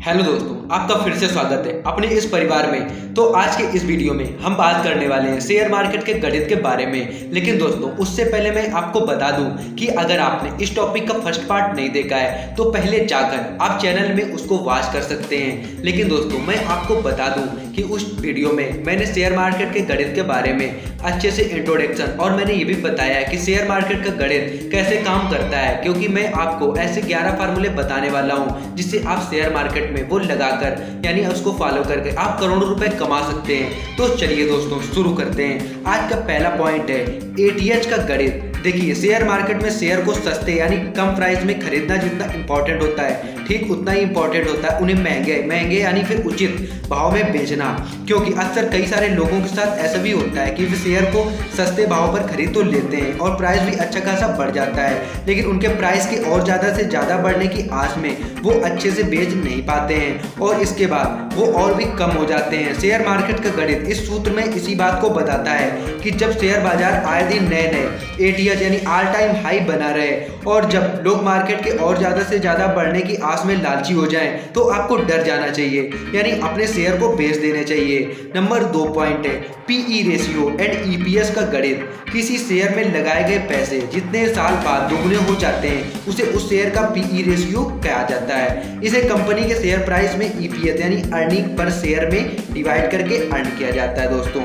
Hello दोस्तों, आपका फिर से स्वागत है अपने इस परिवार में। तो आज के इस वीडियो में हम बात करने वाले हैं शेयर मार्केट के गणित के बारे में। लेकिन दोस्तों उससे पहले मैं आपको बता दूं कि अगर आपने इस टॉपिक का फर्स्ट पार्ट नहीं देखा है तो पहले जाकर आप चैनल में उसको वॉच कर सकते हैं। लेकिन दोस्तों मैं आपको बता दूं कि उस वीडियो में मैंने शेयर मार्केट के गणित के बारे में अच्छे से इंट्रोडक्शन और मैंने ये भी बताया है कि शेयर मार्केट का गणित कैसे काम करता है, क्योंकि मैं आपको ऐसे 11 फार्मूले बताने वाला हूँ जिससे आप शेयर मार्केट में वो लगाकर यानी उसको फॉलो करके आप करोड़ों रुपए कमा सकते हैं। तो चलिए दोस्तों शुरू करते हैं। आज का पहला पॉइंट है एटीएच का गणित। देखिए, शेयर मार्केट में शेयर को सस्ते यानी कम प्राइस में खरीदना जितना इंपॉर्टेंट होता है, ठीक उतना ही इंपॉर्टेंट होता है उन्हें महंगे यानी फिर उचित भाव में बेचना। क्योंकि अक्सर कई सारे लोगों के साथ ऐसा भी होता है कि वे शेयर को सस्ते भाव पर खरीद तो लेते हैं और प्राइस भी अच्छा खासा बढ़ जाता है, लेकिन उनके प्राइस के और ज़्यादा से ज़्यादा बढ़ने की आस में वो अच्छे से बेच नहीं पाते हैं और इसके बाद वो और भी कम हो जाते हैं। शेयर मार्केट का गणित इस सूत्र में इसी बात को बताता है कि जब शेयर बाजार आए दिन नए नए एटीएच यानी ऑल टाइम हाई बना रहे और जब लोग मार्केट के और ज़्यादा से ज़्यादा बढ़ने की आस में लालची हो जाएं तो आपको डर जाना चाहिए यानी अपने शेयर को बेच देने चाहिए। नंबर 2 पॉइंट है पीई रेशियो एंड ईपीएस का गणित। किसी शेयर में लगाए गए पैसे जितने साल बाद दोगुने हो जाते हैं उसे उस शेयर का पीई रेशियो कहा जाता है। इसे कंपनी के शेयर प्राइस में ईपीएस यानी अर्निंग पर शेयर में डिवाइड करके अर्न किया जाता है। दोस्तों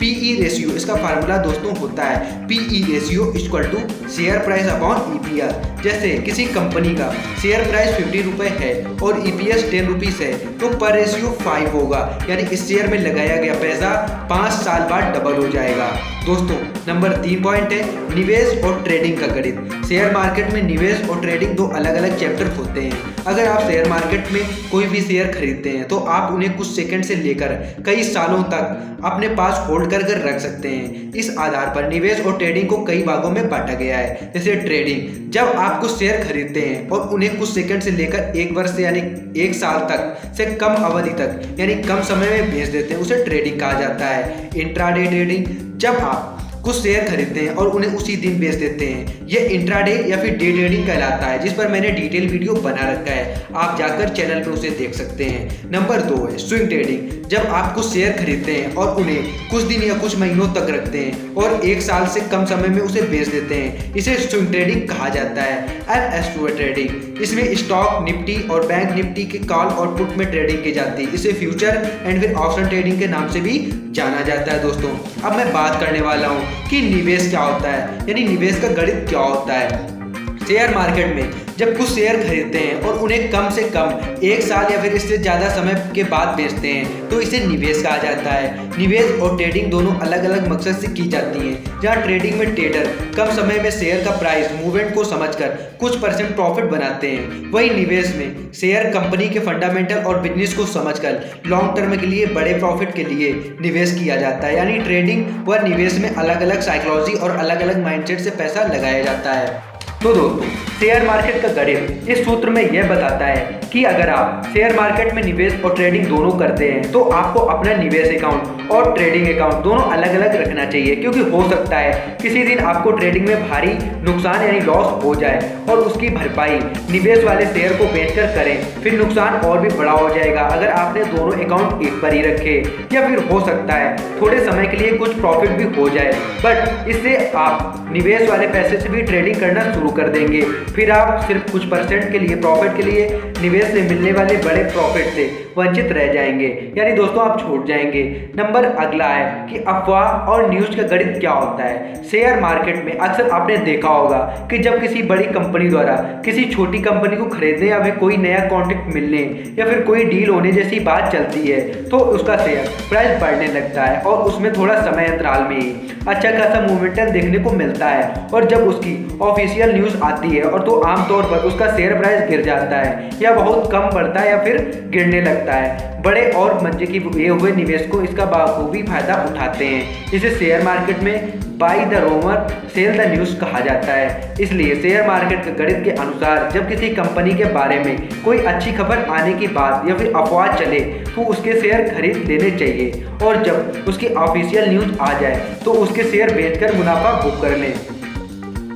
पीई रेशियो इसका फार्मूला दोस्तों होता है PE ratio equal to share price upon EPS. जैसे किसी कंपनी का शेयर प्राइस 50 रुपये है और ईपीएस 10 रुपीज़ है तो पर रेशियो 5 होगा, यानी इस शेयर में लगाया गया पैसा 5 साल बाद डबल हो जाएगा। दोस्तों नंबर 3 पॉइंट है निवेश और ट्रेडिंग का गणित। शेयर मार्केट में निवेश और ट्रेडिंग दो अलग अलग चैप्टर होते हैं। अगर आप शेयर मार्केट में कोई भी शेयर खरीदते हैं तो आप उन्हें कुछ सेकंड से लेकर कई सालों तक अपने पास होल्ड कर रख सकते हैं। इस आधार पर निवेश और ट्रेडिंग को कई भागों में बांटा गया है। जैसे ट्रेडिंग, जब आप कुछ शेयर खरीदते हैं और उन्हें कुछ सेकंड से लेकर 1 वर्ष से यानी 1 साल तक से कम अवधि तक यानी कम समय में बेच देते हैं, उसे ट्रेडिंग कहा जाता है। इंट्राडे ट्रेडिंग, जब आप कुछ शेयर खरीदते हैं और उन्हें उसी दिन बेच देते हैं, यह इंट्राडे या फिर डे ट्रेडिंग कहलाता है, जिस पर मैंने डिटेल वीडियो बना रखा है, आप जाकर चैनल पे उसे देख सकते हैं। नंबर 2 है स्विंग ट्रेडिंग। जब आप कुछ शेयर खरीदते हैं और उन्हें कुछ दिन या कुछ महीनों तक रखते हैं और 1 साल से कम समय में उसे बेच देते हैं, इसे स्विंग ट्रेडिंग कहा जाता है। एफएसटू ट्रेडिंग, इसमें स्टॉक निफ्टी और बैंक निफ्टी के कॉल और पुट में ट्रेडिंग की जाती है। इसे फ्यूचर एंड फिर ऑप्शन ट्रेडिंग के नाम से भी जाना जाता है। दोस्तों अब मैं बात करने वाला हूँ कि निवेश क्या होता है यानी निवेश का गणित क्या होता है। शेयर मार्केट में जब कुछ शेयर खरीदते हैं और उन्हें कम से कम 1 साल या फिर इससे ज़्यादा समय के बाद बेचते हैं तो इसे निवेश कहा जाता है। निवेश और ट्रेडिंग दोनों अलग अलग मकसद से की जाती हैं। जहां ट्रेडिंग में ट्रेडर कम समय में शेयर का प्राइस मूवमेंट को समझकर कुछ % प्रॉफिट बनाते हैं, वही निवेश में शेयर कंपनी के फंडामेंटल और बिजनेस को समझकर लॉन्ग टर्म के लिए बड़े प्रॉफिट के लिए निवेश किया जाता है। यानी ट्रेडिंग व निवेश में अलग अलग साइकोलॉजी और अलग अलग माइंडसेट से पैसा लगाया जाता है। तो दोस्तों शेयर मार्केट का गणित इस सूत्र में यह बताता है कि अगर आप शेयर मार्केट में निवेश और ट्रेडिंग दोनों करते हैं तो आपको अपना निवेश अकाउंट और ट्रेडिंग अकाउंट दोनों अलग अलग रखना चाहिए, क्योंकि हो सकता है किसी दिन आपको ट्रेडिंग में भारी नुकसान यानी लॉस हो जाए और उसकी भरपाई निवेश वाले शेयर को बेचकर करें, फिर नुकसान और भी बड़ा हो जाएगा अगर आपने दोनों अकाउंट एक पर ही रखे। या फिर हो सकता है थोड़े समय के लिए कुछ प्रॉफिट भी हो जाए, बट इससे आप निवेश वाले पैसे से भी ट्रेडिंग करना शुरू कर देंगे, फिर आप सिर्फ कुछ % के लिए प्रॉफिट के लिए निवेश से मिलने वाले बड़े प्रॉफिट से वंचित रह जाएंगे, यानी दोस्तों आप छूट जाएंगे। नंबर अगला है कि अफवाह और न्यूज़ का गणित क्या होता है। शेयर मार्केट में अक्सर आपने देखा होगा कि जब किसी बड़ी कंपनी द्वारा किसी छोटी कंपनी को खरीदने या फिर कोई नया कॉन्ट्रैक्ट मिलने या फिर कोई डील होने जैसी बात चलती है तो उसका शेयर प्राइस बढ़ने लगता है और उसमें थोड़ा समय अंतराल में ही अच्छा खासा मूवमेंटल देखने को मिलता है। और जब उसकी ऑफिशियल न्यूज़ आती है और तो आमतौर पर उसका शेयर प्राइस गिर जाता है या बहुत कम बढ़ता है या फिर गिरने लगता है। बड़े और मजे की ये हुए निवेशकों इसका बखूबी फायदा उठाते हैं। इसे शेयर मार्केट में by the rumour cell the news कहा जाता है। इसलिए शेयर मार्केट के गणित के अनुसार जब किसी कंपनी के बारे में कोई अच्छी खबर आने की बात या फिर अफवाह चले तो उसके शेयर खरीद लेने चाहिए और जब उसकी ऑफिशियल न्यूज़ आ जाए तो उसके शेयर बेचकर मुनाफा बुक कर लें।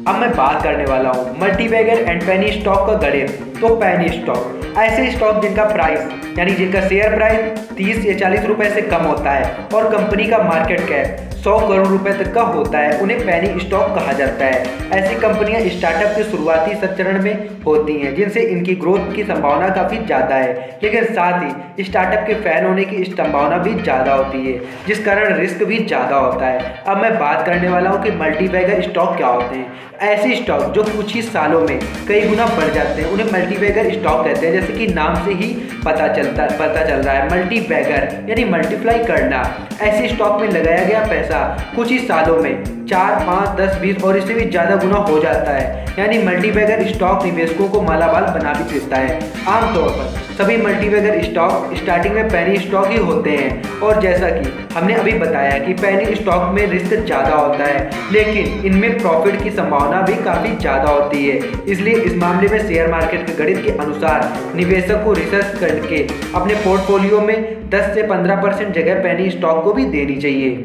अब मैं बात करने वाला हूँ मल्टीबैगर एंड पेनी स्टॉक का गणित। तो पेनी स्टॉक ऐसे स्टॉक जिनका प्राइस यानी जिनका शेयर प्राइस 30 या 40 रुपए से कम होता है और कंपनी का मार्केट कैप 100 करोड़ रुपए तक का होता है, उन्हें पेनी स्टॉक कहा जाता है। ऐसी कंपनियां स्टार्टअप के शुरुआती चरण में होती हैं, जिनसे इनकी ग्रोथ की संभावना काफ़ी ज़्यादा है, लेकिन साथ ही स्टार्टअप के फेल होने की संभावना भी ज़्यादा होती है, जिस कारण रिस्क भी ज़्यादा होता है। अब मैं बात करने वाला हूँ कि मल्टीबैगर स्टॉक क्या होते हैं। ऐसे स्टॉक जो कुछ ही सालों में कई गुना बढ़ जाते हैं, उन्हें मल्टीबैगर स्टॉक कहते हैं। जैसे कि नाम से ही पता चल रहा है, मल्टीबैगर यानी मल्टीप्लाई करना। ऐसे स्टॉक में लगाया गया पैसा कुछ ही सालों में 4, 5, 10, 20 और इससे भी ज़्यादा गुना हो जाता है। यानी मल्टीबैगर स्टॉक निवेशकों को मालामाल बना भी देता है। आमतौर पर सभी मल्टीबैगर स्टॉक स्टार्टिंग में पेनी स्टॉक ही होते हैं, और जैसा कि हमने अभी बताया कि पेनी स्टॉक में रिस्क ज़्यादा होता है, लेकिन इनमें प्रॉफिट की संभावना भी काफ़ी ज़्यादा होती है। इसलिए इस मामले में शेयर मार्केट के गणित के अनुसार निवेशक को रिसर्च करके अपने पोर्टफोलियो में 10 से 15% जगह पेनी स्टॉक को भी देनी चाहिए।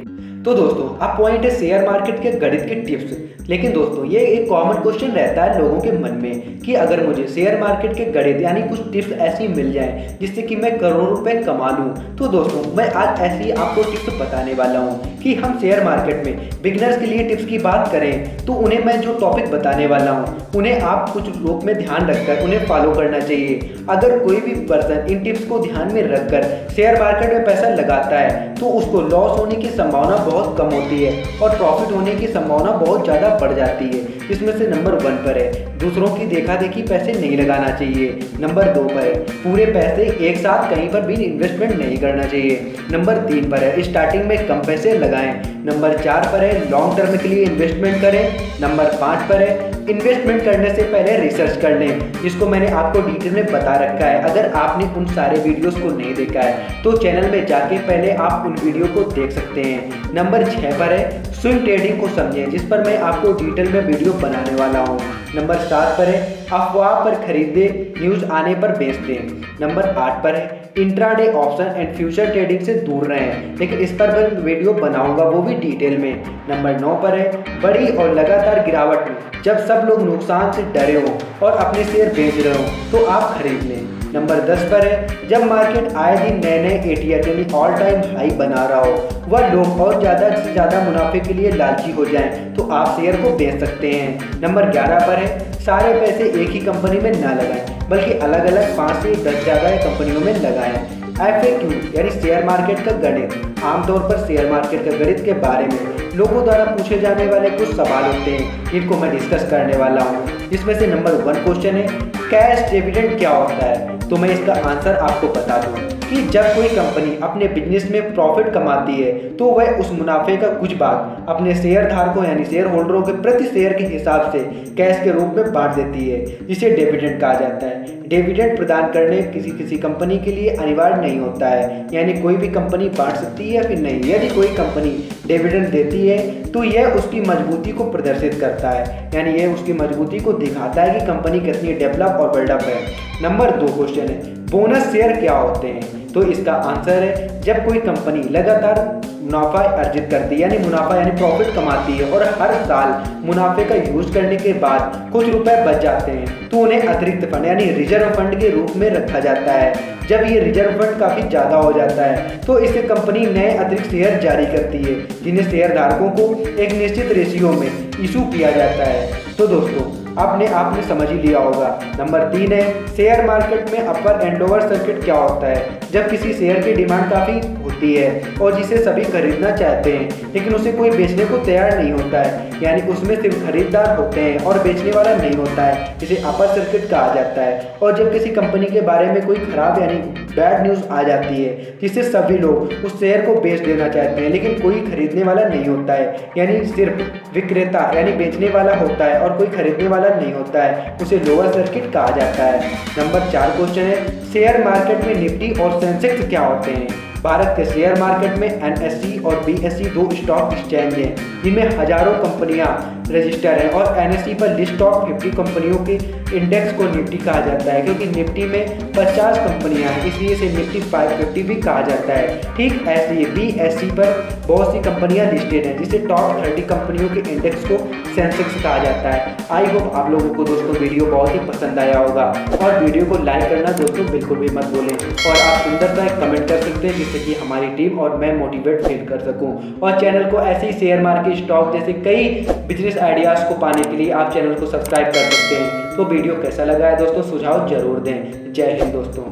तो दोस्तों, अब पॉइंट है शेयर मार्केट के गणित के टिप्स। लेकिन दोस्तों, ये एक कॉमन क्वेश्चन रहता है लोगों के मन में कि अगर मुझे शेयर मार्केट के गणित यानी कुछ टिप्स ऐसी मिल जाएं जिससे कि मैं करोड़ों रुपए कमा लूं, तो दोस्तों मैं आज ऐसी आपको टिप्स बताने वाला हूं कि हम शेयर मार्केट में बिगनर्स के लिए टिप्स की बात करें तो उन्हें मैं जो टॉपिक बताने वाला हूँ उन्हें आप कुछ रूप में ध्यान रखकर उन्हें फॉलो करना चाहिए। अगर कोई भी पर्सन इन टिप्स को ध्यान में रखकर शेयर मार्केट में पैसा लगाता है तो उसको लॉस होने की संभावना बहुत कम होती है और प्रॉफिट होने की संभावना बहुत ज़्यादा बढ़ जाती है। इसमें से नंबर 1 पर है दूसरों की देखा देखी पैसे नहीं लगाना चाहिए। नंबर 2 पर है पूरे पैसे एक साथ कहीं पर भी इन्वेस्टमेंट नहीं करना चाहिए। नंबर 3 पर है स्टार्टिंग में कम पैसे लगाएं। नंबर 4 पर है लॉन्ग टर्म के लिए इन्वेस्टमेंट करें। नंबर 5 पर है इन्वेस्टमेंट करने से पहले रिसर्च कर लें, जिसको मैंने आपको डिटेल में बता रखा है। अगर आपने उन सारे वीडियोस को नहीं देखा है तो चैनल में जाके पहले आप उन वीडियो को देख सकते हैं। नंबर 6 पर है स्विंग ट्रेडिंग को समझें, जिस पर मैं आपको डिटेल में वीडियो बनाने वाला हूँ। नंबर 7 पर है अफवाह पर खरीदे, न्यूज़ आने पर बेच दें। नंबर 8 पर है intraday option and future trading से दूर रहें, लेकिन इस पर मैं वीडियो बनाऊंगा वो भी डिटेल में। नंबर 9 पर है बड़ी और लगातार गिरावट में जब सब लोग नुकसान से डरे हो और अपने शेयर बेच रहे हो तो आप खरीद लें। नंबर 10 पर है जब मार्केट आए दिन नए नए एटीएम यानी ऑल टाइम हाई बना रहा हो, वह लोग और ज़्यादा से ज़्यादा मुनाफे के लिए लालची हो जाएं तो आप शेयर को बेच सकते हैं। नंबर 11 पर है सारे पैसे एक ही कंपनी में ना लगाएं, बल्कि अलग अलग 5 से 10 ज़्यादा कंपनियों में लगाएं। FAQ यानी शेयर मार्केट का गणित। आमतौर पर शेयर मार्केट का गणित के बारे में लोगों द्वारा पूछे जाने वाले कुछ सवाल होते हैं, जिनको मैं डिस्कस करने वाला हूँ। इसमें से नंबर 1 क्वेश्चन है कैश डिविडेंड क्या होता है। तो मैं इसका आंसर आपको बता दूं कि जब कोई कंपनी अपने बिजनेस में प्रॉफिट कमाती है तो वह उस मुनाफे का कुछ भाग अपने शेयर धारकों यानी शेयर होल्डरों के प्रति शेयर के हिसाब से कैश के रूप में बांट देती है, जिसे डिविडेंड कहा जाता है। डिविडेंड प्रदान करने किसी कंपनी के लिए अनिवार्य नहीं होता है, यानी कोई भी कंपनी बांट सकती है या फिर नहीं। यदि कोई कंपनी डिविडेंड देती है तो यह उसकी मजबूती को प्रदर्शित करता है, यानी यह उसकी मजबूती को दिखाता है कि कंपनी कितनी डेवलप और बिल्डअप है। नंबर 2 क्वेश्चन है बोनस शेयर क्या होते हैं। तो इसका आंसर है जब कोई कंपनी लगातार मुनाफा अर्जित करती है, यानी मुनाफा यानी प्रॉफिट कमाती है और हर साल मुनाफे का यूज करने के बाद कुछ रुपए बच जाते हैं तो उन्हें अतिरिक्त फंड यानी रिजर्व फंड के रूप में रखा जाता है। जब ये रिजर्व फंड काफ़ी ज़्यादा हो जाता है तो इससे कंपनी नए अतिरिक्त शेयर जारी करती है, जिन्हें शेयर धारकों को एक निश्चित रेशियो में इशू किया जाता है। तो दोस्तों आपने समझ ही लिया होगा। नंबर 3 है शेयर मार्केट में अपर एंड लोअर सर्किट क्या होता है। जब किसी शेयर की डिमांड काफ़ी होती है और जिसे सभी खरीदना चाहते हैं लेकिन उसे कोई बेचने को तैयार नहीं होता है, यानी उसमें सिर्फ खरीदार होते हैं और बेचने वाला नहीं होता है, जिसे अपर सर्किट कहा जाता है। और जब किसी कंपनी के बारे में कोई खराब यानी बैड न्यूज़ आ जाती है जिससे सभी लोग उस शेयर को बेच देना चाहते हैं लेकिन कोई खरीदने वाला नहीं होता है, यानी सिर्फ विक्रेता यानी बेचने वाला होता है और कोई खरीदने वाला नहीं होता है, उसे लोअर सर्किट कहा जाता है। नंबर 4 क्वेश्चन है शेयर मार्केट में निफ्टी और सेंसेक्स क्या होते हैं। भारत के शेयर मार्केट में NSE और BSE 2 स्टॉक एक्सचेंज हैं जिनमें हजारों कंपनियां रजिस्टर है और NSE पर लिस्ट ऑफ 50 कंपनियों के इंडेक्स को निफ्टी कहा जाता है, क्योंकि निफ्टी में 50 कंपनियां हैं, इसलिए इसे निफ्टी 550 भी कहा जाता है। ठीक ऐसे ही BSE पर बहुत सी कंपनियां लिस्टेड हैं, जिसे टॉप 30 कंपनियों के इंडेक्स को सेंसेक्स कहा जाता है। आई होप आप लोगों को दोस्तों वीडियो बहुत ही पसंद आया होगा, और वीडियो को लाइक करना दोस्तों बिल्कुल भी मत भूलें, और आप सुंदर सा एक कमेंट कर सकते हैं, जिससे कि हमारी टीम और मैं मोटिवेट फील कर सकूं। और चैनल को ऐसे ही शेयर मार्केट, स्टॉक जैसे कई बिजनेस आइडियाज़ को पाने के लिए आप चैनल को सब्सक्राइब कर सकते हैं। तो वीडियो कैसा लगा है दोस्तों, सुझाव जरूर दें। जय हिंद दोस्तों।